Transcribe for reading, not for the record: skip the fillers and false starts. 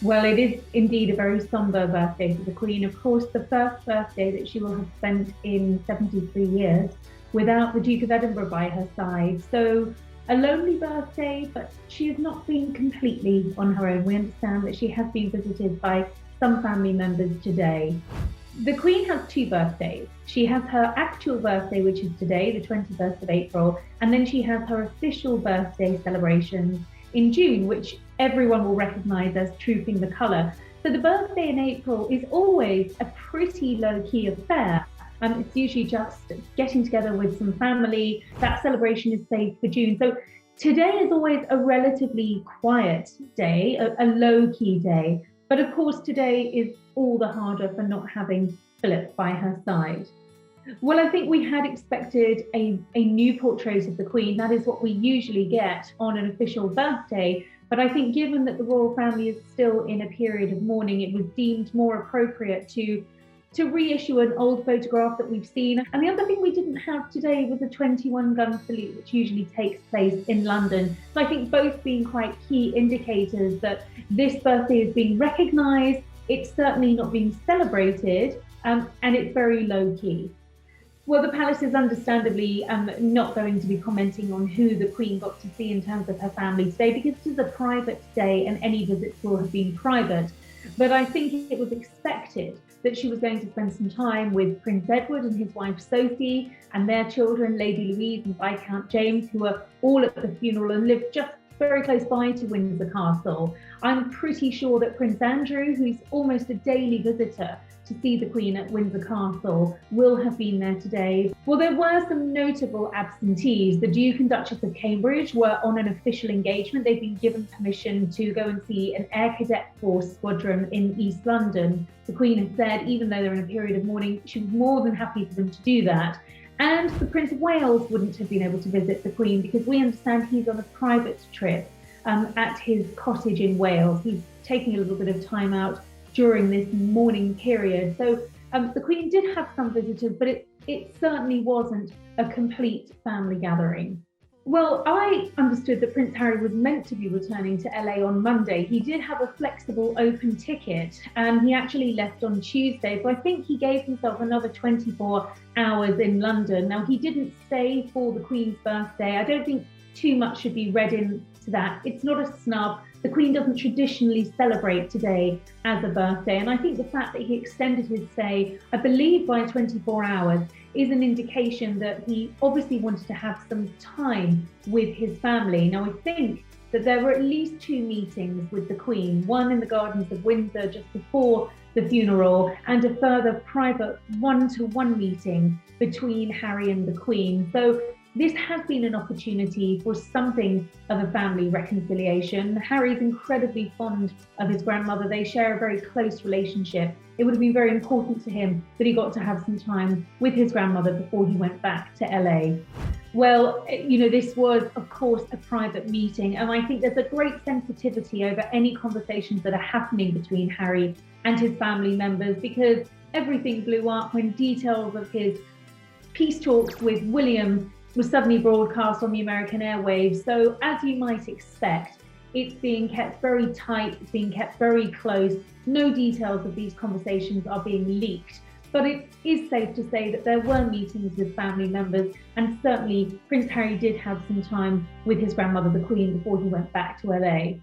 Well, it is indeed a very somber birthday for the Queen. Of course, the first birthday that she will have spent in 73 years without the Duke of Edinburgh by her side. So, a lonely birthday, but she has not been completely on her own. We understand that she has been visited by some family members today. The Queen has two birthdays. She has her actual birthday, which is today, the 21st of April, and then she has her official birthday celebrations in June, which everyone will recognise as Trooping the Colour. So the birthday in April is always a pretty low-key affair. It's usually just getting together with some family. That celebration is saved for June. So today is always a relatively quiet day, a low-key day. But of course, today is all the harder for not having Philip by her side. Well, I think we had expected a new portrait of the Queen. That is what we usually get on an official birthday. But I think given that the royal family is still in a period of mourning, it was deemed more appropriate to reissue an old photograph that we've seen. And the other thing we didn't have today was a 21-gun salute, which usually takes place in London. So I think both being quite key indicators that this birthday is being recognised, it's certainly not being celebrated, and it's very low-key. Well, the palace is understandably not going to be commenting on who the Queen got to see in terms of her family today, because it is a private day and any visits will have been private. But I think it was expected that she was going to spend some time with Prince Edward and his wife Sophie and their children, Lady Louise and Viscount James, who were all at the funeral and lived just very close by to Windsor Castle. I'm pretty sure that Prince Andrew, who's almost a daily visitor to see the Queen at Windsor Castle, will have been there today. Well, there were some notable absentees. The Duke and Duchess of Cambridge were on an official engagement. They've been given permission to go and see an Air Cadet Force squadron in East London. The Queen has said, even though they're in a period of mourning, she was more than happy for them to do that. And the Prince of Wales wouldn't have been able to visit the Queen because we understand he's on a private trip at his cottage in Wales. He's taking a little bit of time out during this mourning period. So the Queen did have some visitors, but it certainly wasn't a complete family gathering. Well, I understood that Prince Harry was meant to be returning to LA on Monday. He did have a flexible open ticket and he actually left on Tuesday. So I think he gave himself another 24 hours in London. Now, he didn't stay for the Queen's birthday. I don't think too much should be read into that. It's not a snub. The Queen doesn't traditionally celebrate today as a birthday. And I think the fact that he extended his stay, I believe by 24 hours, is an indication that he obviously wanted to have some time with his family. Now, I think that there were at least two meetings with the Queen, one in the gardens of Windsor just before the funeral, and a further private one-to-one meeting between Harry and the Queen. So this has been an opportunity for something of a family reconciliation. Harry's incredibly fond of his grandmother. They share a very close relationship. It would have been very important to him that he got to have some time with his grandmother before he went back to LA. Well, this was, of course, a private meeting, and I think there's a great sensitivity over any conversations that are happening between Harry and his family members, because everything blew up when details of his peace talks with William was suddenly broadcast on the American airwaves. So as you might expect, it's being kept very tight, it's being kept very close. No details of these conversations are being leaked. But it is safe to say that there were meetings with family members, and certainly Prince Harry did have some time with his grandmother, the Queen, before he went back to LA.